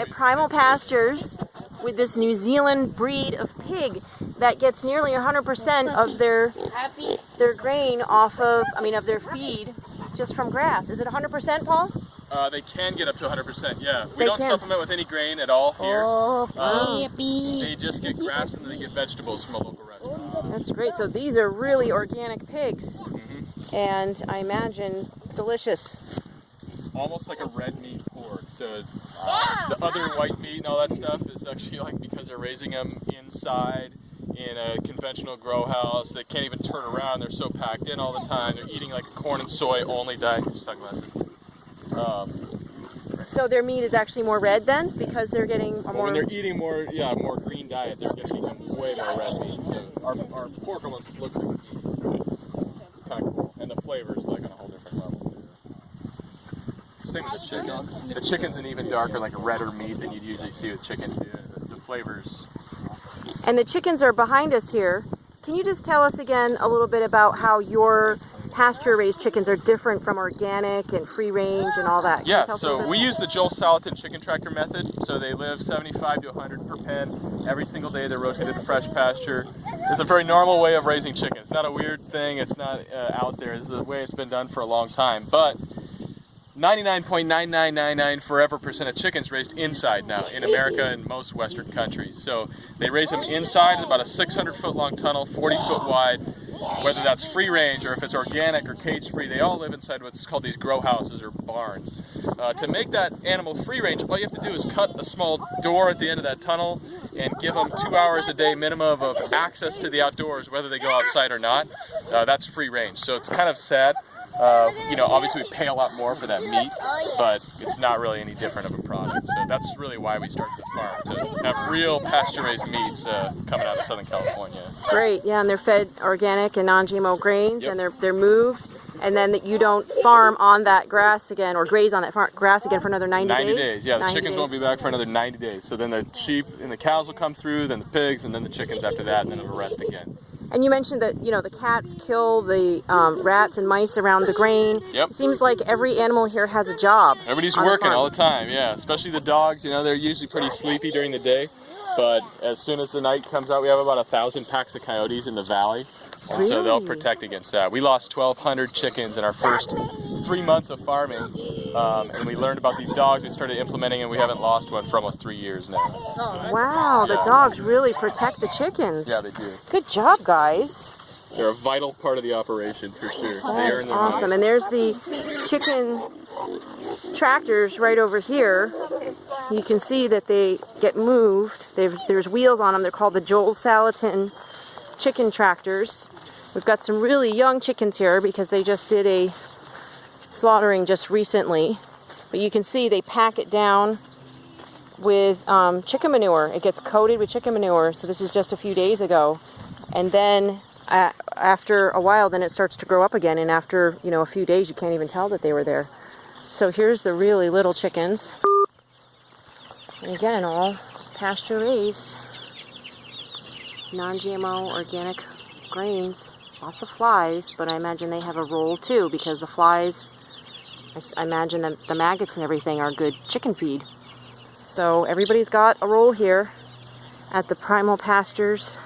at Primal Pastures with this New Zealand breed of pig that gets nearly 100% of their grain off of, of their feed just from grass. Is it 100%, Paul? They can get up to 100%, yeah. We don't supplement with any grain at all here. They just get grass and they get vegetables from a local restaurant. That's great. So these are really organic pigs. And I imagine delicious. Almost like a red meat pork. So the other white meat and all that stuff is actually like because they're raising them inside in a conventional grow house. They can't even turn around. They're so packed in all the time. They're eating like a corn and soy only diet. So their meat is actually more red then, because they're getting a more... When they're eating more green diet, they're going to become way more red meat. So our pork almost looks like meat. It's kind of cool. And the flavor is like on a whole different level too. Same with the chicken. The chicken's an even darker, like a redder meat than you'd usually see with chicken too. The flavors. And the chickens are behind us here. Can you just tell us again a little bit about how your pasture-raised chickens are different from organic and free-range and all that? Yeah, so we use the Joel Salatin chicken tractor method. So they live 75 to 100 per pen. Every single day they're rotated to fresh pasture. It's a very normal way of raising chickens. It's not a weird thing. It's not out there. This is the way it's been done for a long time. But 99.9999 forever % of chickens raised inside now in America and most Western countries. So they raise them inside in about a 600-foot long tunnel, 40-foot wide. Whether that's free range or if it's organic or cage free, they all live inside what's called these grow houses or barns. To make that animal free range, all you have to do is cut a small door at the end of that tunnel and give them 2 hours a day minimum of access to the outdoors, whether they go outside or not. That's free range. So it's kind of sad. Obviously we pay a lot more for that meat, but it's not really any different of a product. So that's really why we started the farm, to have real pasture-raised meats coming out of Southern California. Great, yeah, and they're fed organic and non-GMO grains, and they're moved, and then that you don't farm on that grass again, or graze on that grass again for another 90 days? 90 days, yeah. The chickens won't be back for another 90 days. So then the sheep and the cows will come through, then the pigs, and then the chickens after that, and then it'll rest again. And you mentioned that, the cats kill the rats and mice around the grain. Yep. It seems like every animal here has a job. Everybody's working all the time, yeah. Especially the dogs, they're usually pretty sleepy during the day. But as soon as the night comes out, we have about 1,000 packs of coyotes in the valley. And so they'll protect against that. We lost 1,200 chickens in our first 3 months of farming. And we learned about these dogs. We started implementing, and we haven't lost one for almost 3 years now. Wow, the dogs really protect the chickens. Yeah, they do. Good job, guys. They're a vital part of the operation, for sure. That's awesome. And there's the chicken tractors right over here. You can see that they get moved. There's wheels on them. They're called the Joel Salatin chicken tractors. We've got some really young chickens here because they just did a slaughtering just recently. But you can see they pack it down with chicken manure. It gets coated with chicken manure. So this is just a few days ago. And then after a while, then it starts to grow up again. And after, a few days, you can't even tell that they were there. So here's the really little chickens. And again, all pasture raised. Non-GMO organic grains. Lots of flies, but I imagine they have a role too, because the flies, I imagine the maggots and everything are good chicken feed. So everybody's got a role here at the Primal Pastures